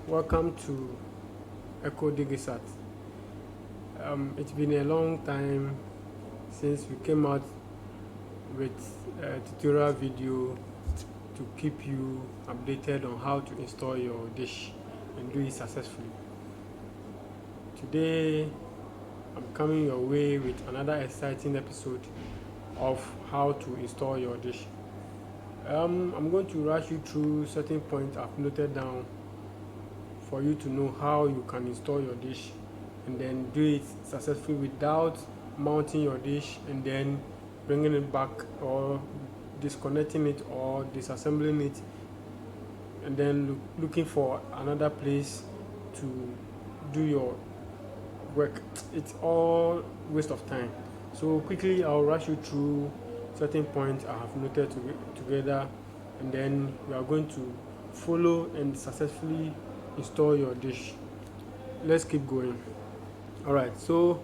Welcome to Echo Digisat. It's been a long time since we came out with a tutorial video to keep you updated on how to install your dish and do it successfully. Today, I'm coming your way with another exciting episode of how to install your dish. I'm going to rush you through certain points I've noted down for you to know how you can install your dish and then do it successfully without mounting your dish and then bringing it back or disconnecting it or disassembling it and then looking for another place to do your work. It's all waste of time. So quickly I'll rush you through certain points I have noted together, and then we are going to follow and successfully install your dish. Let's keep going. Alright, so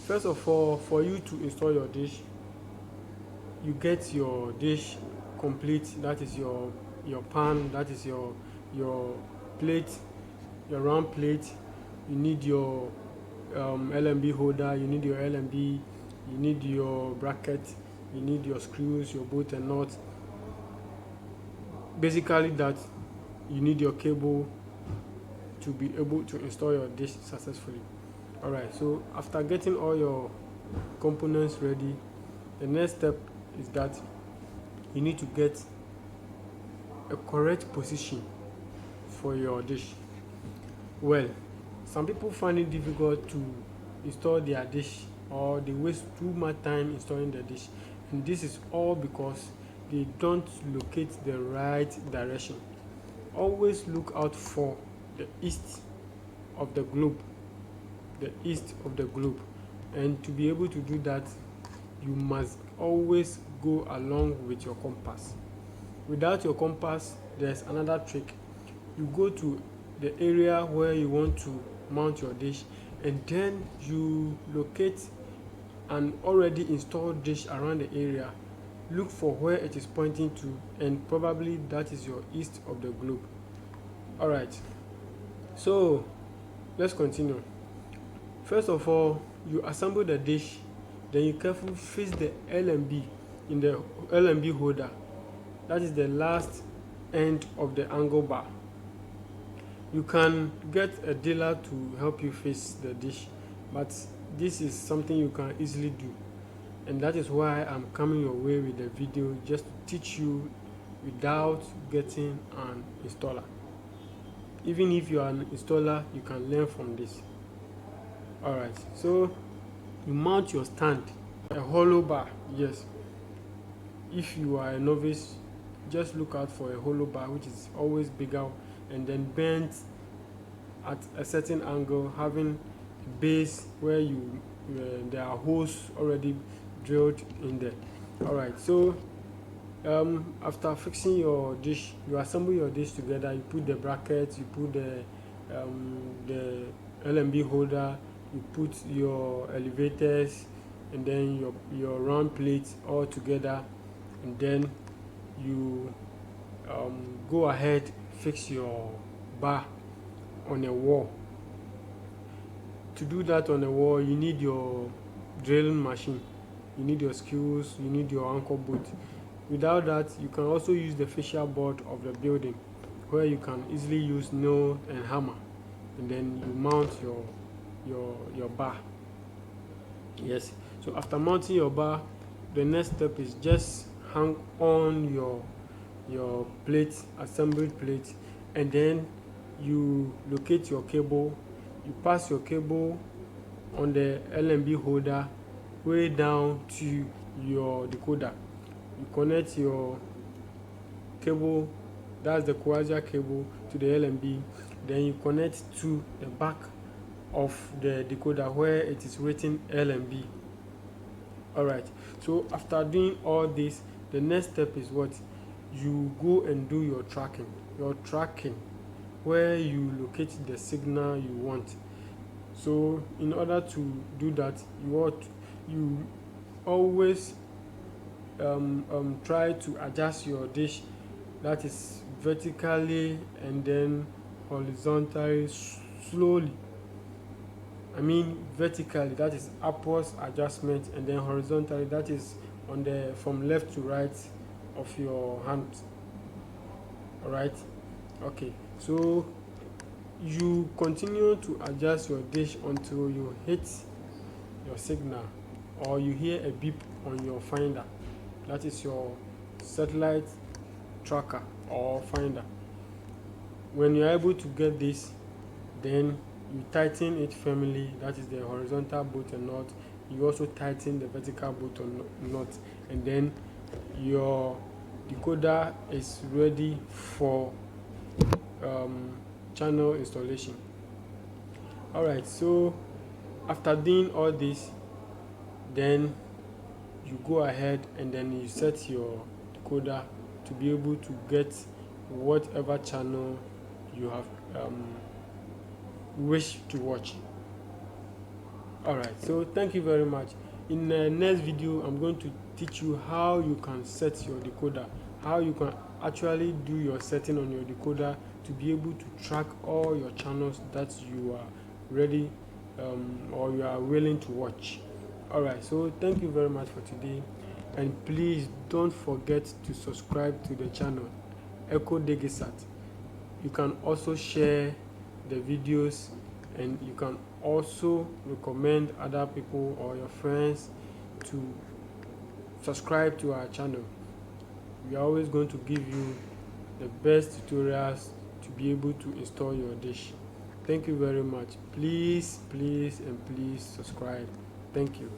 first of all, for you to install your dish, you get your dish complete. That is your pan, that is your plate, your round plate. You need your LMB holder, you need your LMB, you need your bracket, you need your screws, your bolt and nut. Basically that, you need your cable to be able to install your dish successfully. Alright, so after getting all your components ready, the next step is that you need to get a correct position for your dish. Well, some people find it difficult to install their dish, or they waste too much time installing the dish, and this is all because they don't locate the right direction. Always look out for the east of the globe, and to be able to do that, you must always go along with your compass. Without your compass, there's another trick. You go to the area where you want to mount your dish, and then you locate an already installed dish around the area. Look for where it is pointing to, and probably that is your east of the globe. Alright, so let's continue. First of all, you assemble the dish, then you carefully fix the LMB in the LMB holder. That is the last end of the angle bar. You can get a dealer to help you fix the dish, but this is something you can easily do, and that is why I'm coming your way with the video, just to teach you without getting an installer. Even if you are an installer, you can learn from this. Alright, so you mount your stand, a hollow bar. Yes, if you are a novice, just look out for a hollow bar which is always bigger and then bent at a certain angle, having a base where there are holes already drilled in there. Alright, so after fixing your dish, you assemble your dish together. You put the brackets, you put the LMB holder, you put your elevators, and then your round plates all together, and then you go ahead, fix your bar on a wall. To do that on a wall, you need your drilling machine, you need your skills, you need your anchor bolt. Without that, you can also use the fascia board of the building, where you can easily use nail and hammer, and then you mount your bar. Yes, so after mounting your bar, the next step is just hang on your plate, assembled plate, and then you locate your cable. You pass your cable on the LMB holder way down to your decoder. You connect your cable, that's the coaxial cable, to the LMB. Then you connect to the back of the decoder where it is written LMB. Alright, so after doing all this, the next step is what? You go and do your tracking, where you locate the signal you want. So in order to do that, you always try to adjust your dish, that is vertically and then horizontally slowly. I mean vertically, that is upwards adjustment, and then horizontally, that is on the from left to right of your hand. All right. Okay, so you continue to adjust your dish until you hit your signal or you hear a beep on your finder. That is your satellite tracker or finder. When you're able to get this, then you tighten it firmly. That is the horizontal button knot. You also tighten the vertical button knot, and then your decoder is ready for channel installation. Alright, so after doing all this, then you go ahead and then you set your decoder to be able to get whatever channel you have wish to watch. Alright, so thank you very much. In the next video, I'm going to teach you how you can set your decoder, how you can actually do your setting on your decoder to be able to track all your channels that you are ready or you are willing to watch. Alright, so thank you very much for today, and please don't forget to subscribe to the channel Echo Degisat. You can also share the videos, and you can also recommend other people or your friends to subscribe to our channel. We are always going to give you the best tutorials to be able to install your dish. Thank you very much. Please and please subscribe. Thank you.